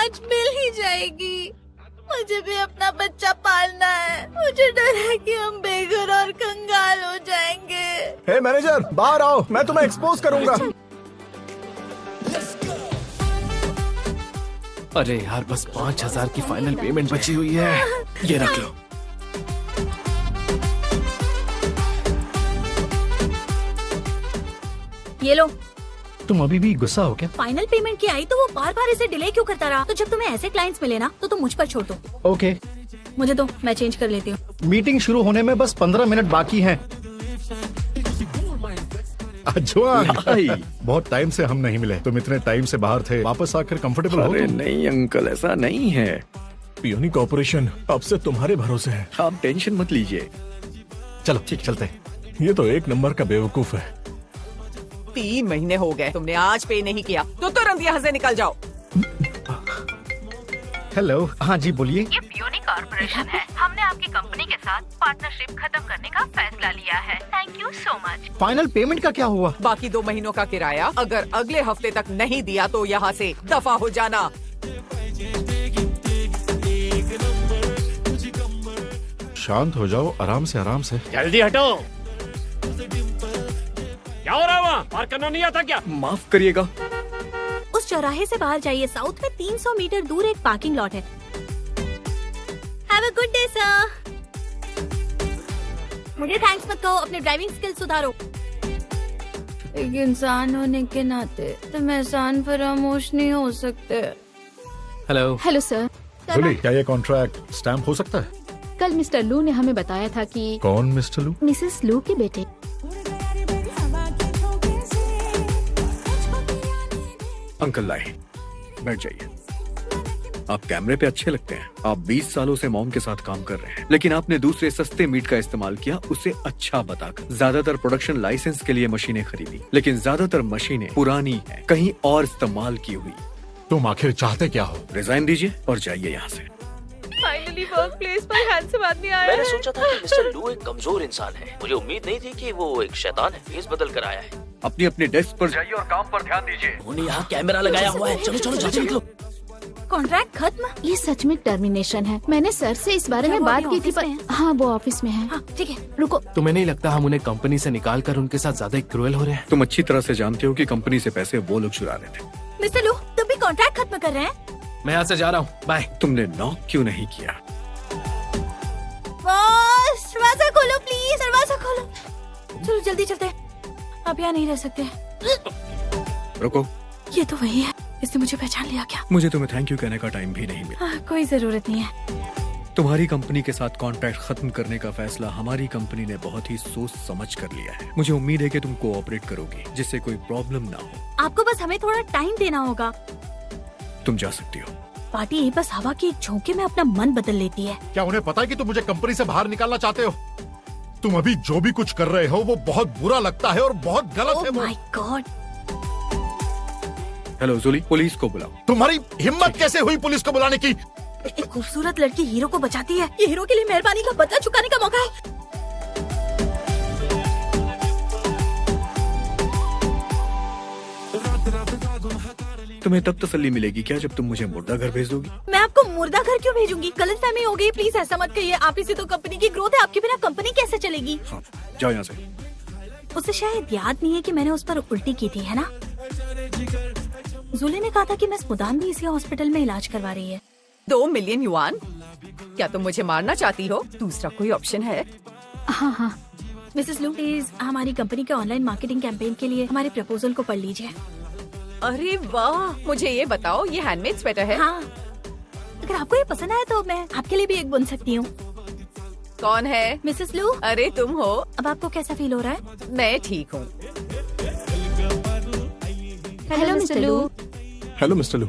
आज मिल ही जाएगी। मुझे भी अपना बच्चा पालना है। मुझे डर है कि हम बेघर और कंगाल हो जाएंगे। हे मैनेजर, बाहर आओ, मैं तुम्हें एक्सपोज करूंगा। अरे यार, बस 5,000 की फाइनल पेमेंट बची हुई है, ये रख लो। ये लो। तुम अभी भी गुस्सा हो क्या? फाइनल पेमेंट की आई तो वो बार बार इसे डिले क्यों करता रहा? तो जब तुम्हें ऐसे क्लाइंट्स मिले ना तो तुम मुझ पर छोड़ दो। ओके, मुझे दो, मैं चेंज कर लेती हूँ। मीटिंग शुरू होने में बस 15 मिनट बाकी हैं। बहुत टाइम से हम नहीं मिले। तुम इतने टाइम से बाहर थे, वापस आकर कंफर्टेबल हो? अरे नहीं अंकल, ऐसा नहीं है। पियोनी कॉर्पोरेशन अब से तुम्हारे भरोसे है। आप टेंशन मत लीजिए। चलो ठीक, चलते। ये तो एक नंबर का बेवकूफ है। 3 महीने हो गए, तुमने आज पे नहीं किया तो तुरंत यहाँ से निकल जाओ। हेलो, हाँ जी बोलिए। ये पियोनी कॉर्पोरेशन है। हमने आपकी कंपनी के साथ पार्टनरशिप खत्म करने का फैसला लिया है। Thank you so much. Final payment का क्या हुआ? बाकी 2 महीनों का किराया अगर अगले हफ्ते तक नहीं दिया तो यहाँ से दफा हो जाना। शांत हो जाओ, आराम से आराम से। जल्दी हटो। क्या हो रहा है वहाँ? पार्क करना नहीं आता क्या? माफ करिएगा। उस चौराहे से बाहर जाइए, साउथ में 300 मीटर दूर एक पार्किंग लॉट है। Have a good day sir. मुझे थैंक्स मत कहो, अपने ड्राइविंग स्किल सुधारो। एक इंसान होने के नाते तुम एहसान फरामोश नहीं हो सकते। हेलो। Hello sir. जूली, क्या ये कॉन्ट्रैक्ट स्टैम्प हो सकता है? कल मिस्टर लू ने हमें बताया था कि कौन मिस्टर लू? मिसेस लू के बेटे। अंकल लाए, बैठ जाइए। आप कैमरे पे अच्छे लगते हैं। आप 20 सालों से मॉम के साथ काम कर रहे हैं, लेकिन आपने दूसरे सस्ते मीट का इस्तेमाल किया, उसे अच्छा बताकर। ज्यादातर प्रोडक्शन लाइसेंस के लिए मशीनें खरीदी, लेकिन ज्यादातर मशीनें पुरानी हैं, कहीं और इस्तेमाल की हुई। तुम आखिर चाहते क्या हो? रिजाइन दीजिए और जाइए यहाँ से। फाइनली वर्क प्लेस पर हैंडसम आदमी आया मैंने सोचा था कि मिस्टर लू एक कमजोर इंसान है। मुझे उम्मीद नहीं थी कि वो एक शैतान है। फेस बदल कर आया है। अपनी अपनी डेस्क पर जाइए और काम पर ध्यान दीजिए। उन्होंने यहाँ कैमरा लगाया हुआ है। चलो चलो जल्दी निकलो। कॉन्ट्रैक्ट खत्म? ये सच में टर्मिनेशन है। मैंने सर से इस बारे में बात की थी पर हाँ, वो ऑफिस में है। हाँ ठीक है, रुको। तुम्हें नहीं लगता हम उन्हें कंपनी से निकाल कर उनके साथ ज्यादा क्रूएल हो रहे हैं? तुम अच्छी तरह से जानते हो कि कंपनी से पैसे वो लोग चुरा रहे थे। मिस्टर लू, तुम भी कॉन्ट्रैक्ट खत्म कर रहे हैं? मैं यहाँ से जा रहा हूँ, बाय। तुमने नॉक क्यों नहीं किया? बॉस, दरवाजा खोलो प्लीज, दरवाजा खोलो। चलो जल्दी चलते हैं, आप यहाँ नहीं रह सकते। रुको। ये तो वही है, इसने मुझे पहचान लिया क्या? मुझे तुम्हें थैंक यू कहने का टाइम भी नहीं मिला। कोई जरूरत नहीं है। तुम्हारी कंपनी के साथ कॉन्ट्रैक्ट खत्म करने का फैसला हमारी कंपनी ने बहुत ही सोच समझ कर लिया है। मुझे उम्मीद है कि तुम कोऑपरेट करोगी, जिससे कोई प्रॉब्लम ना हो। आपको बस हमें थोड़ा टाइम देना होगा। तुम जा सकती हो। पार्टी बस हवा के एक झोंके में अपना मन बदल लेती है। क्या उन्हें पता है कि तुम मुझे कंपनी से बाहर निकालना चाहते हो? तुम अभी जो भी कुछ कर रहे हो वो बहुत बुरा लगता है और बहुत गलत है। Oh my god. Hello Julie, police को बुलाओ। तुम्हारी हिम्मत कैसे हुई पुलिस को बुलाने की? एक खूबसूरत लड़की हीरो को बचाती है। ये हीरो के लिए मेहरबानी का बदला चुकाने का मौका है। तुम्हें तब तसल्ली मिलेगी क्या जब तुम मुझे मुर्दा घर भेज दोगी? मैं आपको मुर्दा घर क्यों भेजूंगी? गलतफहमी हो गई, प्लीज ऐसा मत कहिए। आप ही से तो कंपनी की ग्रोथ है, आपके बिना कंपनी कैसे चलेगी? हाँ, जाओ यहाँ से। उसे शायद याद नहीं है कि मैंने उस पर उल्टी की थी, है ना? जूली ने कहा था कि मिस मुदान भी इसी हॉस्पिटल में इलाज करवा रही है। 2 मिलियन युआन? क्या तुम मुझे मारना चाहती हो? दूसरा कोई ऑप्शन है? हाँ हाँ। मिसेस लू, प्लीज हमारी कंपनी के ऑनलाइन मार्केटिंग कैंपेन के लिए हमारे प्रपोजल को पढ़ लीजिए। अरे वाह, मुझे ये बताओ, ये हैंडमेड स्वेटर है? हाँ, अगर आपको ये पसंद आए तो मैं आपके लिए भी एक बुन सकती हूँ। कौन है? मिसेस लू। अरे तुम हो। अब आपको कैसा फील हो रहा है? मैं ठीक हूँ। Hello mister Lu. Hello mister Lu.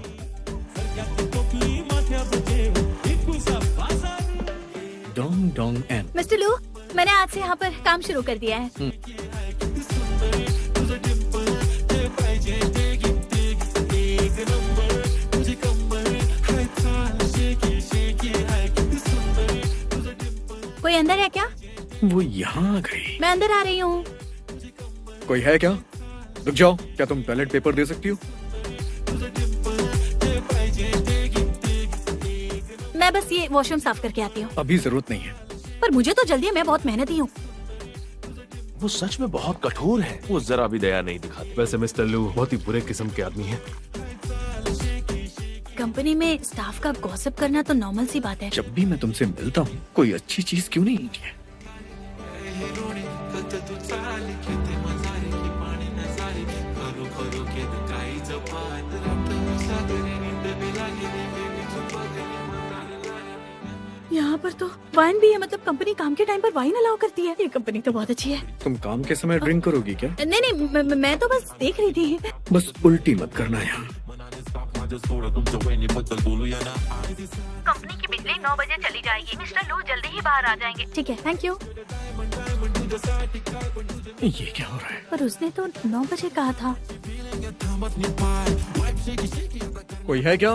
Dong Dong एन। मिस्टर लू, मैंने आज से यहाँ पर काम शुरू कर दिया है। कोई अंदर है क्या? वो यहाँ आ गई। मैं अंदर आ रही हूँ। कोई है क्या? रुक जाओ, क्या तुम टॉयलेट पेपर दे सकती हो? मैं बस ये वॉशरूम साफ करके आती हूँ। अभी जरूरत नहीं है। पर मुझे तो जल्दी है, मैं बहुत मेहनती हूँ। वो सच में बहुत कठोर है, वो जरा भी दया नहीं दिखाते। वैसे मिस्टर लू बहुत ही बुरे किस्म के आदमी हैं। कंपनी में स्टाफ का गॉसिप करना तो नॉर्मल सी बात है। जब भी मैं तुमसे मिलता हूँ कोई अच्छी चीज क्यों नहीं होती है? यहाँ पर तो वाइन भी है, मतलब कंपनी काम के टाइम पर वाइन अलाउ करती है। ये कंपनी तो बहुत अच्छी है। तुम काम के समय ड्रिंक करोगी क्या? नहीं नहीं, मैं तो बस देख रही थी। बस उल्टी मत करना यहाँ। कंपनी की बिजली 9 बजे चली जाएगी। मिस्टर लू जल्दी ही बाहर आ जाएंगे। ठीक है, थैंक यू। ये क्या हो रहा है? पर उसने तो 9 बजे कहा था। कोई है क्या?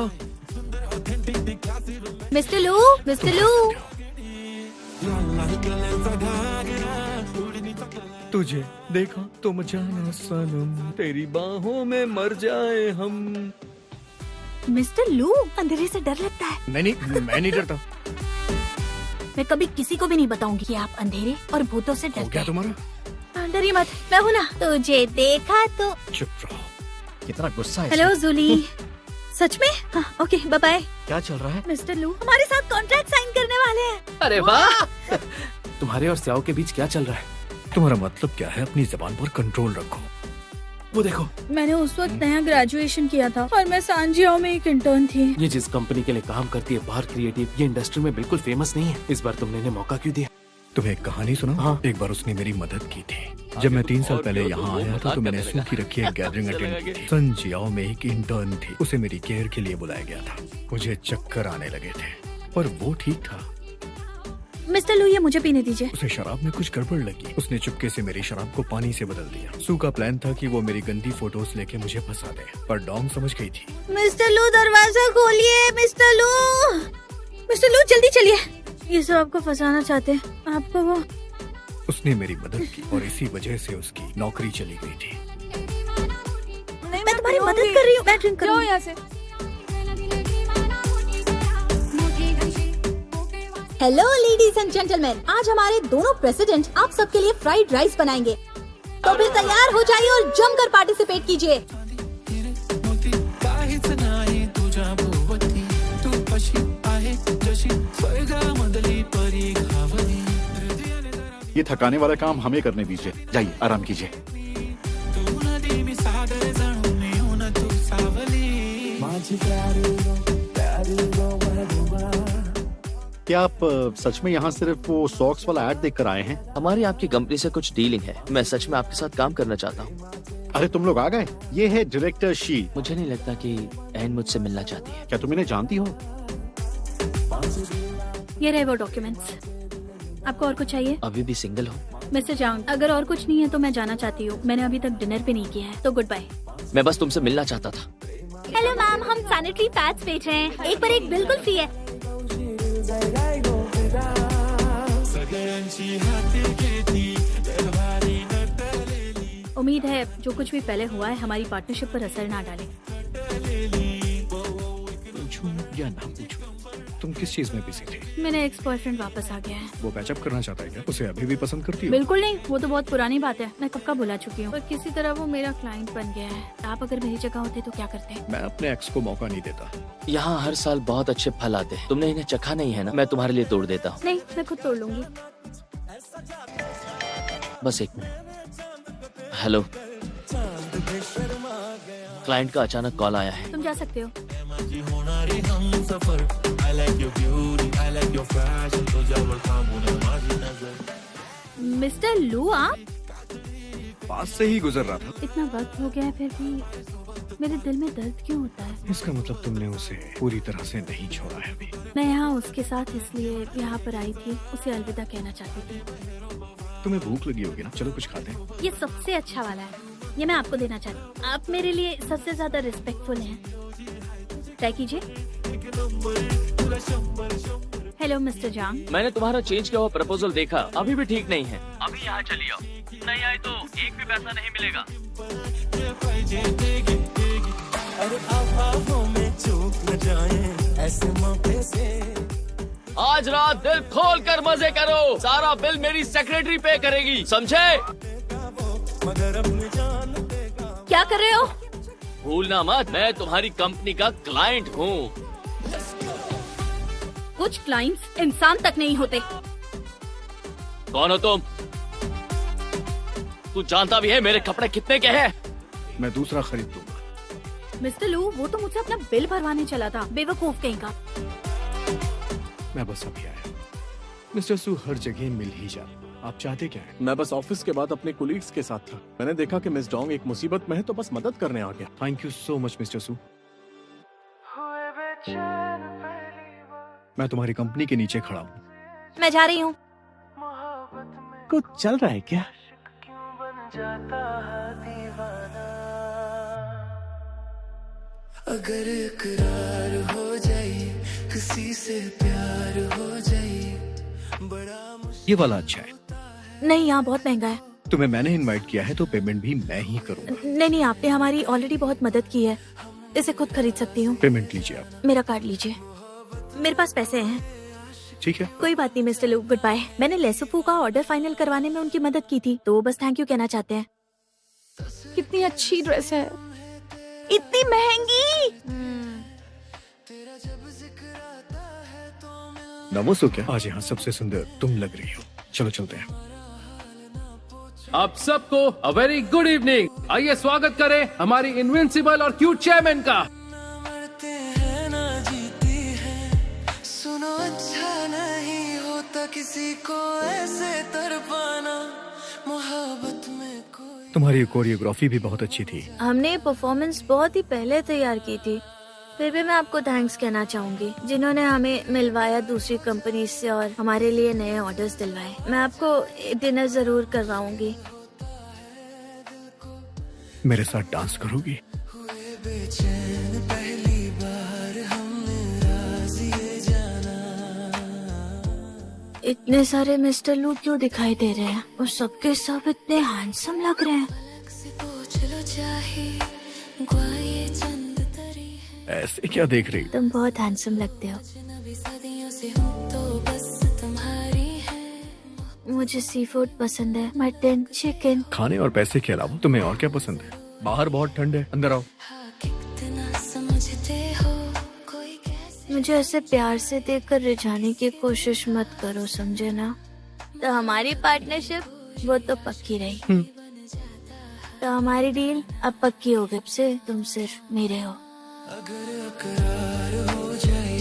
मिस्टर लू, मिस्टर लू। तुझे देखा तुम जाना सनम, तेरी बाहों में मर जाए हम। मिस्टर लू, अंधेरे से डर लगता है। मैं नहीं डरता। मैं कभी किसी को भी नहीं बताऊंगी कि आप अंधेरे और भूतों से हो डरते क्या हैं। तुम्हारा? डरिए मत, मैं हूँ ना। तुझे देखा तो। चुप रहो। कितना गुस्सा है। हेलो जूली। सच में? हाँ, ओके, बाय बाय। क्या चल रहा है? मिस्टर लू हमारे साथ कॉन्ट्रैक्ट साइन करने वाले हैं। अरे वाह। तुम्हारे और स्याओ के बीच क्या चल रहा है? तुम्हारा मतलब क्या है? अपनी जबान पर कंट्रोल रखो। वो देखो, मैंने उस वक्त नया ग्रेजुएशन किया था और मैं सांजियाओ में एक इंटर्न थी। ये जिस कंपनी के लिए काम करती है बाहर क्रिएटिव, ये इंडस्ट्री में बिल्कुल फेमस नहीं है। इस बार तुमने इन्हें मौका क्यों दिया? तुम्हें एक कहानी सुना? हाँ। एक बार उसने मेरी मदद की थी। जब मैं 3 साल पहले यहाँ आया था तो मैंने सूखी रखी एक गैदरिंग अटेंड की थी। संजियाओ में एक इंटर्न थी, उसे मेरी केयर के लिए बुलाया गया था। मुझे चक्कर आने लगे थे पर वो ठीक था। मिस्टर लू, ये मुझे पीने दीजिए। उसे शराब में कुछ गड़बड़ लगी। उसने चुपके से मेरी शराब को पानी से बदल दिया। सू का प्लान था कि वो मेरी गंदी फोटोज लेके मुझे फंसा दे, पर डोंग समझ गई थी। मिस्टर लू, दरवाजा खोलिए। मिस्टर लू, मिस्टर लू, जल्दी चलिए। ये सब आपको फंसाना चाहते हैं। आपको वो। उसने मेरी मदद की और इसी वजह से उसकी नौकरी चली गई थी। मैं तुम्हारी मदद कर रही हूँ। मैं ड्रिंक करूँ यहाँ से। हेलो लेडीज एंड जेंटलमैन, आज हमारे दोनों प्रेसिडेंट आप सबके लिए फ्राइड राइस बनाएंगे, तो फिर तैयार हो जाइए और जमकर पार्टिसिपेट कीजिए। ये थकाने वाला काम हमें करने दीजिए। जाइए, आराम कीजिए। क्या आप सच में यहाँ सिर्फ वो सॉक्स वाला ऐड देखकर आए हैं? हमारी आपकी कंपनी से कुछ डीलिंग है। मैं सच में आपके साथ काम करना चाहता हूँ। अरे तुम लोग आ गए। ये है डायरेक्टर शी। मुझे नहीं लगता कि एन मुझसे मिलना चाहती है। क्या तुम इन्हें जानती हो? ये रहे वो डॉक्यूमेंट्स। आपको और कुछ चाहिए? अभी भी सिंगल हो? मिस्टर जांग, अगर और कुछ नहीं है तो मैं जाना चाहती हूँ। मैंने अभी तक डिनर भी नहीं किया है, तो गुड बाय। मैं बस तुमसे मिलना चाहता था। हेलो मैम, हम सैनिटरी पैड्स बेच रहे हैं। एक पर एक बिल्कुल फ्री है। उम्मीद है जो कुछ भी पहले हुआ है हमारी पार्टनरशिप पर असर ना डाले। पूछूं या ना पूछूं, तुम किस चीज में बिजी थी? मेरा एक्स बॉयफ्रेंड वापस आ गया है। वो पैचअप करना चाहता है क्या? उसे अभी भी पसंद करती हो? बिल्कुल नहीं, वो तो बहुत पुरानी बात है। मैं कब का बुला चुकी हूँ, पर किसी तरह वो मेरा क्लाइंट बन गया है। आप अगर मेरी जगह होते तो क्या करते? मैं अपने एक्स को मौका नहीं देता। यहाँ हर साल बहुत अच्छे फल आते हैं। तुमने इन्हें चखा नहीं है ना? मैं तुम्हारे लिए तोड़ देता हूँ। नहीं, मैं खुद तोड़ लूंगी। बस एक मिनट। हेलो, क्लाइंट का अचानक कॉल आया है। तुम जा सकते हो। मिस्टर लू, आप पास से ही गुजर रहा था। इतना वक्त हो गया है फिर भी मेरे दिल में दर्द क्यों होता है? इसका मतलब तुमने उसे पूरी तरह से नहीं छोड़ा है अभी। मैं यहाँ उसके साथ इसलिए यहाँ पर आई थी, उसे अलविदा कहना चाहती थी। तुम्हें भूख लगी होगी ना? चलो कुछ खाते हैं। ये सबसे अच्छा वाला है, ये मैं आपको देना चाहती हूँ। आप मेरे लिए सबसे ज्यादा रिस्पेक्टफुल हैं। ट्राई कीजिए। हेलो मिस्टर जांग। मैंने तुम्हारा चेंज किया हुआ प्रपोजल देखा, अभी भी ठीक नहीं है। अभी यहाँ चली आओ, नहीं आए तो एक भी पैसा नहीं मिलेगा। अरे में चूक न जाए ऐसे मौके से आज रात दिल खोल कर मजे करो, सारा बिल मेरी सेक्रेटरी पे करेगी, समझे? क्या कर रहे हो? भूलना मत, मैं तुम्हारी कंपनी का क्लाइंट हूँ। कुछ क्लाइंट्स इंसान तक नहीं होते। कौन हो तुम? तू जानता भी है मेरे कपड़े कितने के हैं? मैं दूसरा खरीद दूंगा। मिस्टर लू, वो तो मुझसे अपना बिल भरवाने चला था, बेवकूफ कहीं का। मैं बस अभी आया। मिस्टर सू हर जगह मिल ही जाता। आप चाहते क्या हैं? मैं बस ऑफिस के बाद अपने कोलीग्स के साथ था। मैंने देखा कि मिस डोंग एक मुसीबत में है तो बस मदद करने आ गया। Thank you so much mister Su. मैं तुम्हारी कंपनी के नीचे खड़ा हूँ। मैं जा रही हूँ। कुछ चल रहा है क्या? अगर इकरार हो जाए, किसी से प्यार हो जाए, बड़ा ये वाला अच्छा है। नहीं, यहाँ बहुत महंगा है। तुम्हें मैंने इनवाइट किया है तो पेमेंट भी मैं ही करूँगा। नहीं, आपने हमारी ऑलरेडी बहुत मदद की है, इसे खुद खरीद सकती हूँ। पेमेंट लीजिए आप। मेरा कार्ड लीजिए, मेरे पास पैसे हैं। ठीक है, कोई बात नहीं मिस्टर लू, गुड बाय। मैंने लेसुफू का ऑर्डर फाइनल करवाने में उनकी मदद की थी, तो बस थैंक यू कहना चाहते हैं। कितनी अच्छी ड्रेस है, इतनी महंगी। नमोसो क्या? आज यहाँ सबसे सुंदर तुम लग रही हो। चलो चलते हैं। आप सबको अ वेरी गुड इवनिंग। आइए स्वागत करें हमारी इनविंसिबल और क्यूट चेयरमैन का। सुनो, अच्छा नहीं होता किसी को ऐसे तड़पाना, मोहब्बत में कोई। तुम्हारी कोरियोग्राफी भी बहुत अच्छी थी। हमने परफॉर्मेंस बहुत ही पहले तैयार की थी, फिर भी मैं आपको थैंक्स कहना चाहूंगी, जिन्होंने हमें मिलवाया दूसरी कंपनी से और हमारे लिए नए ऑर्डर्स दिलवाए। मैं आपको डिनर जरूर करवाऊंगी। मेरे साथ डांस करोगी? हुए बेचैन पहली बार हमने राज ये जाना। इतने सारे मिस्टर लू क्यों दिखाई दे रहे हैं और सबके सब इतने हैंडसम लग रहे हैं। पूछ लो चाहे ग्वाये चंद तरी है। ऐसे क्या देख रही? तुम बहुत हैंडसम लगते हो। सदियों से हूँ तो बस तुम्हारी है। मुझे सी फूड पसंद है, मटन, चिकन। खाने और पैसे के अलावा तुम्हें और क्या पसंद है? बाहर बहुत ठंड है, अंदर आओ। कितना समझते हो, कोई कैसे। मुझे ऐसे प्यार से देखकर रिझाने की कोशिश मत करो, समझे ना? तो हमारी पार्टनरशिप वो तो पक्की रही। तो हमारी डील अब पक्की हो गई से तुम सिर्फ मेरे हो। अगर इकरार हो जाए,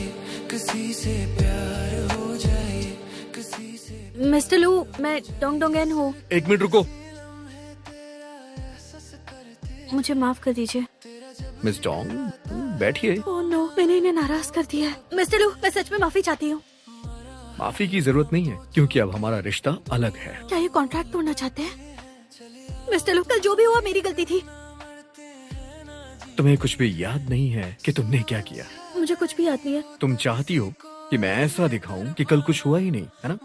किसी से प्यार हो जाए, किसी से। मिस्टर लू, मैं डोंग डोंगन हूँ। एक मिनट रुको। मुझे माफ कर दीजिए। मिस डोंग, बैठिए। ओह नो, मैंने इन्हें नाराज कर दिया है। मिस्टर लू, मैं सच में माफी चाहती हूँ। माफी की जरूरत नहीं है, क्योंकि अब हमारा रिश्ता अलग है। क्या ये कॉन्ट्रैक्ट तोड़ना चाहते हैं? मिस्टर लू, कल जो भी हुआ मेरी गलती थी। तुम्हें कुछ भी याद नहीं है कि तुमने क्या किया? मुझे कुछ भी याद नहीं है। तुम चाहती हो कि मैं ऐसा दिखाऊं कि कल कुछ हुआ ही नहीं, है ना?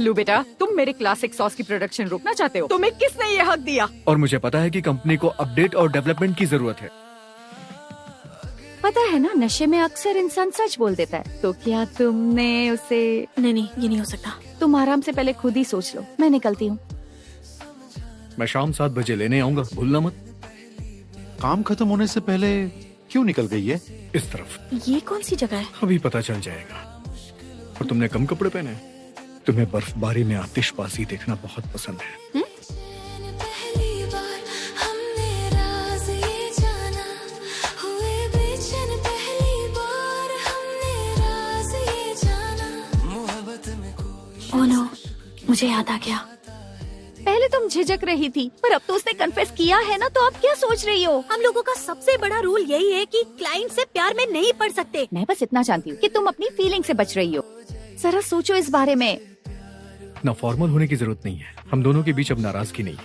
लू बेटा, तुम मेरे क्लासिक सॉस की प्रोडक्शन रोकना चाहते हो? तुम्हें किसने ये हक दिया? और मुझे पता है कि कंपनी को अपडेट और डेवलपमेंट की जरूरत है। पता है ना, नशे में अक्सर इंसान सच बोल देता है। तो क्या तुमने उसे? नहीं, ये नहीं हो सकता। तुम आराम से पहले खुद ही सोच लो। मैं निकलती हूँ। मैं शाम 7 बजे लेने आऊंगा, भूलना मत। काम खत्म होने से पहले क्यों निकल गई है? इस तरफ। ये कौन सी जगह है? अभी पता चल जाएगा। और तुमने कम कपड़े पहने हैं। तुम्हें बर्फबारी में आतिशबाजी देखना बहुत पसंद है। पहली बार हमने राज ये जाना, हुए बेचैन पहली बार हमने राज ये जाना, मोहब्बत में कोई। ओह नो, मुझे याद आ गया। पहले तुम झिझक रही थी, पर अब तो उसने कन्फेस किया है ना, तो अब क्या सोच रही हो? हम लोगों का सबसे बड़ा रूल यही है कि क्लाइंट से प्यार में नहीं पड़ सकते। मैं बस इतना जानती हूँ कि तुम अपनी फीलिंग से बच रही हो। जरा सोचो इस बारे में। ना फॉर्मल होने की जरूरत नहीं है। हम दोनों के बीच अब नाराजगी नहीं।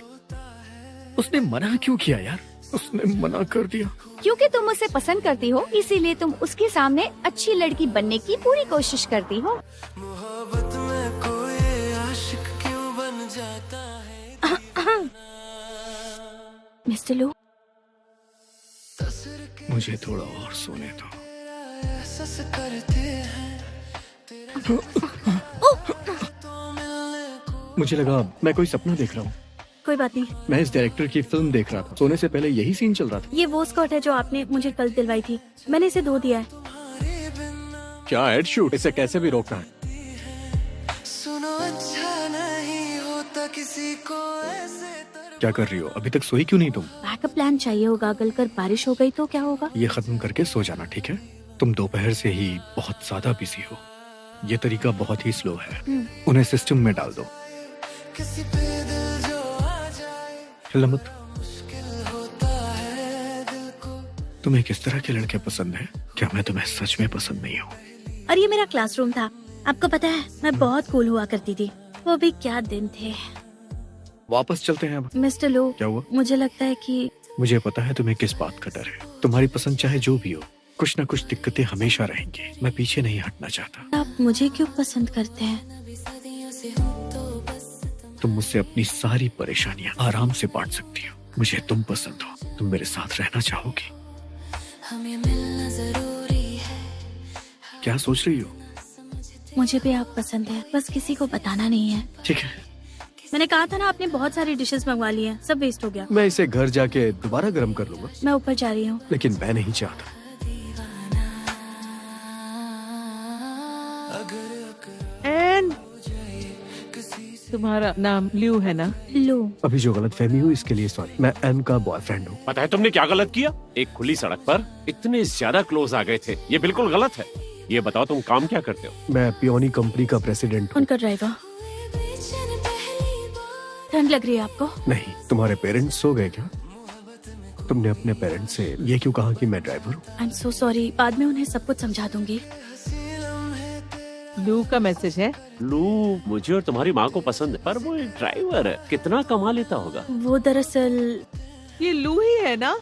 उसने मना क्यों किया यार? उसने मना कर दिया क्योंकि तुम उसे पसंद करती हो, इसीलिए तुम उसके सामने अच्छी लड़की बनने की पूरी कोशिश करती हो। मोहब्बत में कोई आशिक क्यों बन जाता है। मिस्टर लू, मुझे थोड़ा और सोने दो। एहसास करते हैं मुझे लगा मैं कोई सपना देख रहा हूँ। कोई बात नहीं। मैं इस डायरेक्टर की फिल्म देख रहा था, सोने से पहले यही सीन चल रहा था। ये वो स्कर्ट है जो आपने मुझे कल दिलवाई थी, मैंने इसे धो दिया है। क्या एड शूट, इसे कैसे भी रोकना है। सुनो अच्छा नहीं होता किसी को ऐसे क्या कर रही हो, अभी तक सोई क्यों नहीं तुम? बैकअप प्लान चाहिए होगा, अगर कल बारिश हो गई तो क्या होगा? ये खत्म करके सो जाना, ठीक है? तुम दोपहर से ही बहुत ज्यादा बिजी हो, ये तरीका बहुत ही स्लो है। उन्हें सिस्टम में डाल दो। किसी पे दिल जो आ जाए हिला मत। मुश्किल होता है दिल को। तुम्हें किस तरह के लड़के पसंद है? क्या मैं तुम्हें सच में पसंद नहीं हूँ? और ये मेरा क्लासरूम था, आपको पता है मैं बहुत कूल हुआ करती थी, वो भी क्या दिन थे। वापस चलते हैं अब। मिस्टर लो, क्या हुआ? मुझे लगता है कि मुझे पता है तुम्हें किस बात का डर है। तुम्हारी पसंद चाहे जो भी हो, कुछ न कुछ दिक्कतें हमेशा रहेंगी। मैं पीछे नहीं हटना चाहता। आप मुझे क्यों पसंद करते हैं? तो तुम मुझसे अपनी सारी परेशानियां आराम से बांट सकती हो। मुझे तुम पसंद हो, तुम मेरे साथ रहना चाहोगी। हमें मिलना जरूरी है। क्या सोच रही हो? मुझे भी आप पसंद है, बस किसी को बताना नहीं है। ठीक है, मैंने कहा था ना, आपने बहुत सारी डिशेस मंगवा ली हैं, सब वेस्ट हो गया। मैं इसे घर जाके दोबारा गर्म कर लूंगा। मैं ऊपर जा रही हूँ। लेकिन मैं नहीं चाहता। एंड तुम्हारा नाम ल्यू है ना? लो, अभी जो गलतफहमी हुई इसके लिए सॉरी। मैं एन का बॉयफ्रेंड हूँ। पता है तुमने क्या गलत किया? एक खुली सड़क पर इतने ज्यादा क्लोज आ गए थे, ये बिल्कुल गलत है। ये बताओ तुम काम क्या करते हो? मैं पियोनी कंपनी का प्रेसिडेंट हूँ। उनका ड्राइवर। ठंड लग रही है आपको? नहीं, तुम्हारे पेरेंट्स सो गए क्या? तुमने अपने पेरेंट्स से ये क्यों कहा कि मैं ड्राइवर हूँ? आई एम सो सॉरी, बाद में उन्हें सब कुछ समझा दूंगी। लू का मैसेज है। लू मुझे और तुम्हारी माँ को पसंद है, पर वो एक ड्राइवर है, कितना कमा लेता होगा। वो दरअसल ये लू ही है ना?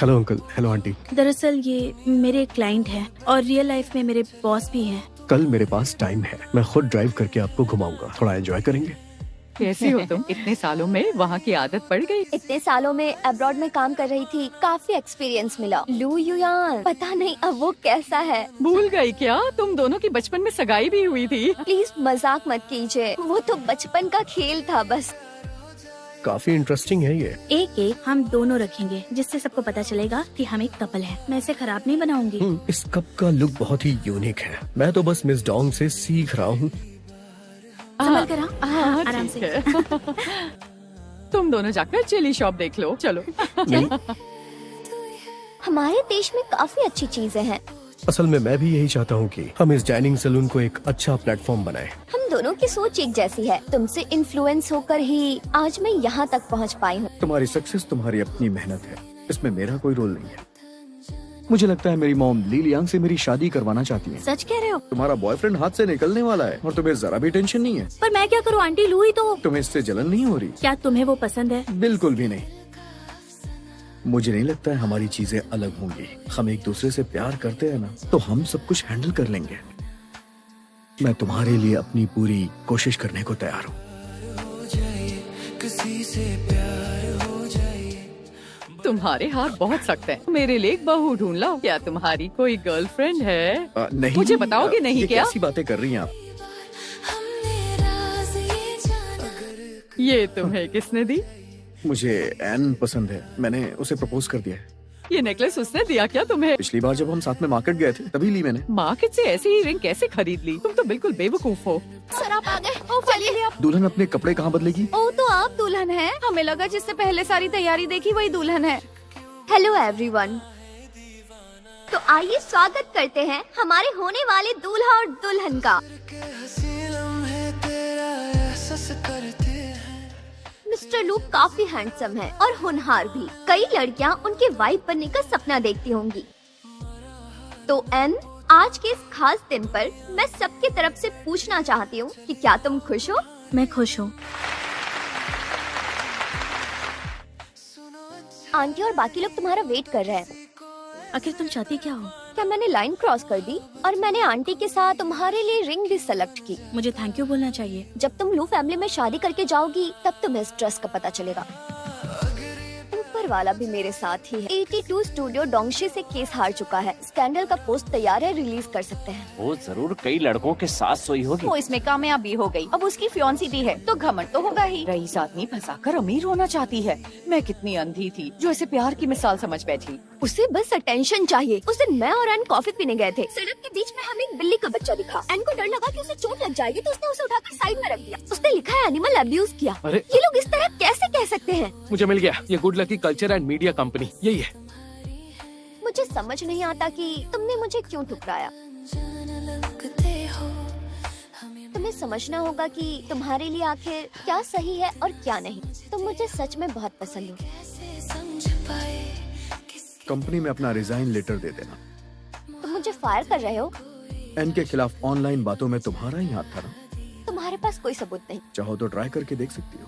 Hello uncle. Hello aunty. दरअसल ये मेरे क्लाइंट हैं और रियल लाइफ में मेरे बॉस भी हैं। कल मेरे पास टाइम है, मैं खुद ड्राइव करके आपको घुमाऊंगा। थोड़ा एंजॉय करेंगे। कैसी हो तुम? इतने सालों में वहाँ की आदत पड़ गई। इतने सालों में अब्रॉड में काम कर रही थी, काफी एक्सपीरियंस मिला। लू युयान, पता नहीं अब वो कैसा है। भूल गई क्या? तुम दोनों की बचपन में सगाई भी हुई थी। प्लीज मजाक मत कीजिए, वो तो बचपन का खेल था बस। काफी इंटरेस्टिंग है ये। एक हम दोनों रखेंगे, जिससे सबको पता चलेगा कि हम एक कपल है। मैं इसे खराब नहीं बनाऊंगी। इस कप का लुक बहुत ही यूनिक है। मैं तो बस मिस डोंग से सीख रहा हूँ। संभल कर आओ, आराम से। तुम दोनों जाकर चिली शॉप देख लो। चलो। हमारे देश में काफी अच्छी चीजें हैं। असल में मैं भी यही चाहता हूँ कि हम इस डाइनिंग सैलून को एक अच्छा प्लेटफॉर्म बनाएं। हम दोनों की सोच एक जैसी है। तुमसे इन्फ्लुएंस होकर ही आज मैं यहाँ तक पहुँच पाई हूँ। तुम्हारी सक्सेस तुम्हारी अपनी मेहनत है, इसमें मेरा कोई रोल नहीं है। मुझे लगता है मेरी मॉम ली लियांग से मेरी शादी करवाना चाहती है। सच कह रहे हो? तुम्हारा बॉयफ्रेंड हाथ से निकलने वाला है और तुम्हें जरा भी टेंशन नहीं है। पर मैं क्या करूँ आंटी, लू ही तो। तुम्हें इससे जलन नहीं हो रही? क्या तुम्हें वो पसंद है? बिल्कुल भी नहीं। मुझे नहीं लगता है हमारी चीजें अलग होंगी। हम एक दूसरे से प्यार करते हैं ना, तो हम सब कुछ हैंडल कर लेंगे। मैं तुम्हारे लिए अपनी पूरी कोशिश करने को तैयार हूँ। किसी से प्यार हो जाए। तुम्हारे हाथ बहुत सख्त हैं। मेरे लिए एक बहू ढूंढ लाओ। क्या तुम्हारी कोई गर्लफ्रेंड है? नहीं। मुझे बताओगे नहीं क्या? कैसी बातें कर रही हैं आप? ये तुम्हें किसने दी? मुझे एन पसंद है, मैंने उसे प्रपोज कर दिया है। ये नेकलेस उसने दिया क्या तुम्हें? पिछली बार जब हम साथ में मार्केट गए थे तभी ली मैंने। मार्केट से ऐसी ही रिंग कैसे खरीद ली? तुम तो बिल्कुल बेवकूफ हो। सर आप आ गए। चलिए आप। दुल्हन अपने कपड़े कहाँ बदलेगी? ओ तो आप दुल्हन है? हमें लगा जिससे पहले सारी तैयारी देखी वही दुल्हन है। Hello everyone. तो आइए स्वागत करते हैं हमारे होने वाले दूल्हा और दुल्हन का। मिस्टर लू काफी हैंडसम है और होनहार भी। कई लड़कियां उनके वाइफ बनने का सपना देखती होंगी। तो एन, आज के इस खास दिन पर मैं सबकी तरफ से पूछना चाहती हूँ कि क्या तुम खुश हो? मैं खुश हूँ। आंटी और बाकी लोग तुम्हारा वेट कर रहे हैं। आखिर तुम चाहती क्या हो? क्या मैंने लाइन क्रॉस कर दी और मैंने आंटी के साथ तुम्हारे लिए रिंग भी सेलेक्ट की। मुझे थैंक यू बोलना चाहिए। जब तुम लू फैमिली में शादी करके जाओगी तब तुम्हें इस ड्रेस का पता चलेगा। ऊपर वाला भी मेरे साथ ही है। 82 स्टूडियो डोंगशी से केस हार चुका है। स्कैंडल का पोस्ट तैयार है, रिलीज कर सकते हैं। वो जरूर कई लड़कों के साथ सोई होगी। वो इसमें कामयाब भी हो गई, अब उसकी फियांसी भी है तो घमंड तो होगा ही। रईस आदमी फंसाकर अमीर होना चाहती है। मैं कितनी अंधी थी जो इसे प्यार की मिसाल समझ बैठी। उसे बस अटेंशन चाहिए। उस दिन मैं और एन कॉफी पीने गए थे। सड़क के बीच में हमें एक बिल्ली का बच्चा दिखा। एन को डर लगा कि उसे चोट लग जाएगी तो उसने उसे उठाकर साइड में रख दिया। उसने लिखा है एनिमल अब्यूज किया। अरे ये लोग इस तरह कैसे कह सकते हैं? मुझे मिल गया, ये good lucky culture and media company यही है। मुझे समझ नहीं आता कि तुमने मुझे क्यों ठुकराया। तुम्हें समझना होगा कि तुम्हारे लिए आखिर क्या सही है और क्या नहीं। तुम मुझे सच में बहुत पसंद हो। कंपनी में अपना रिजाइन लेटर दे देना। तुम मुझे फायर कर रहे हो? एन के खिलाफ ऑनलाइन बातों में तुम्हारा ही हाथ था ना। तुम्हारे पास कोई सबूत नहीं। चाहो तो ट्राई करके देख सकती हो।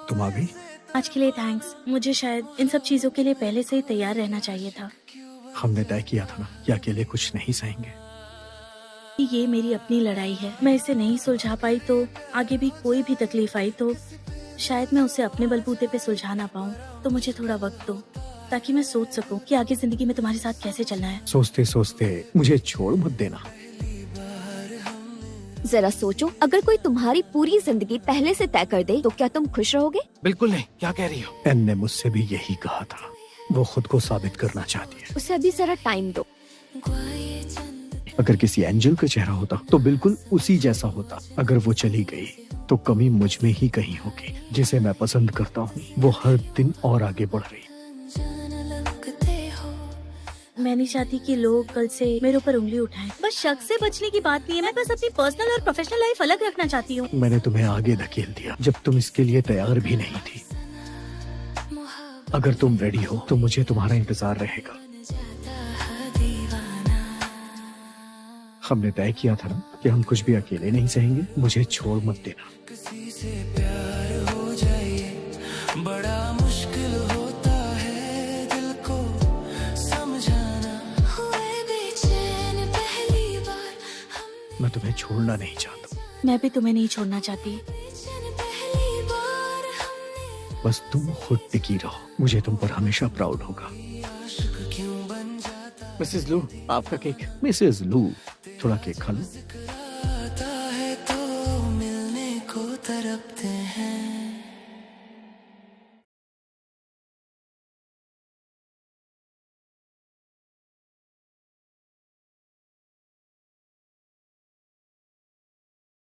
तुम आ गई? आज के लिए थैंक्स। मुझे शायद इन सब चीजों के लिए पहले से ही तैयार रहना चाहिए था। हमने तय किया था ना कि अकेले कुछ नहीं सहेंगे। ये मेरी अपनी लड़ाई है। मैं इसे नहीं सुलझा पाई तो आगे भी कोई भी तकलीफ आई तो शायद मैं उसे अपने बलबूते पे सुलझा ना पाऊँ। तो मुझे थोड़ा वक्त दो ताकि मैं सोच सकूं कि आगे जिंदगी में तुम्हारे साथ कैसे चलना है। सोचते सोचते मुझे छोड़ मत देना। जरा सोचो, अगर कोई तुम्हारी पूरी जिंदगी पहले से तय कर दे तो क्या तुम खुश रहोगे? बिल्कुल नहीं। क्या कह रही हो? एन ने मुझसे भी यही कहा था। वो खुद को साबित करना चाहती है। उसे अभी जरा टाइम दो। अगर किसी एंजल का चेहरा होता तो बिल्कुल उसी जैसा होता। अगर वो चली गई तो कमी मुझ में ही कहीं होगी। जिसे मैं पसंद करता हूँ वो हर दिन और आगे बढ़ रही। मैं नहीं चाहती कि लोग कल से मेरे ऊपर उंगली उठाएं। बस शक से बचने की बात नहीं है। मैं बस अपनी पर्सनल और प्रोफेशनल लाइफ अलग रखना चाहती हूँ। मैंने तुम्हें आगे धकेल दिया जब तुम इसके लिए तैयार भी नहीं थी। अगर तुम रेडी हो तो मुझे तुम्हारा इंतजार रहेगा। हमने तय किया था ना कि हम कुछ भी अकेले नहीं सहेंगे। मुझे छोड़ मत देना। किसी से प्यार हो जाए बड़ा मुश्किल होता है दिल को समझाना। हुए बेचैन पहली बार मैं तुम्हें छोड़ना नहीं चाहता। मैं भी तुम्हें नहीं छोड़ना चाहती। पहली बार हमने बस तुम खुद टिकी रहो। मुझे तुम पर हमेशा प्राउड होगा। आशिक क्यों बन जाता। मिसेस लू, आपका केक। मिसेस लू, थोड़ा केक खा लो।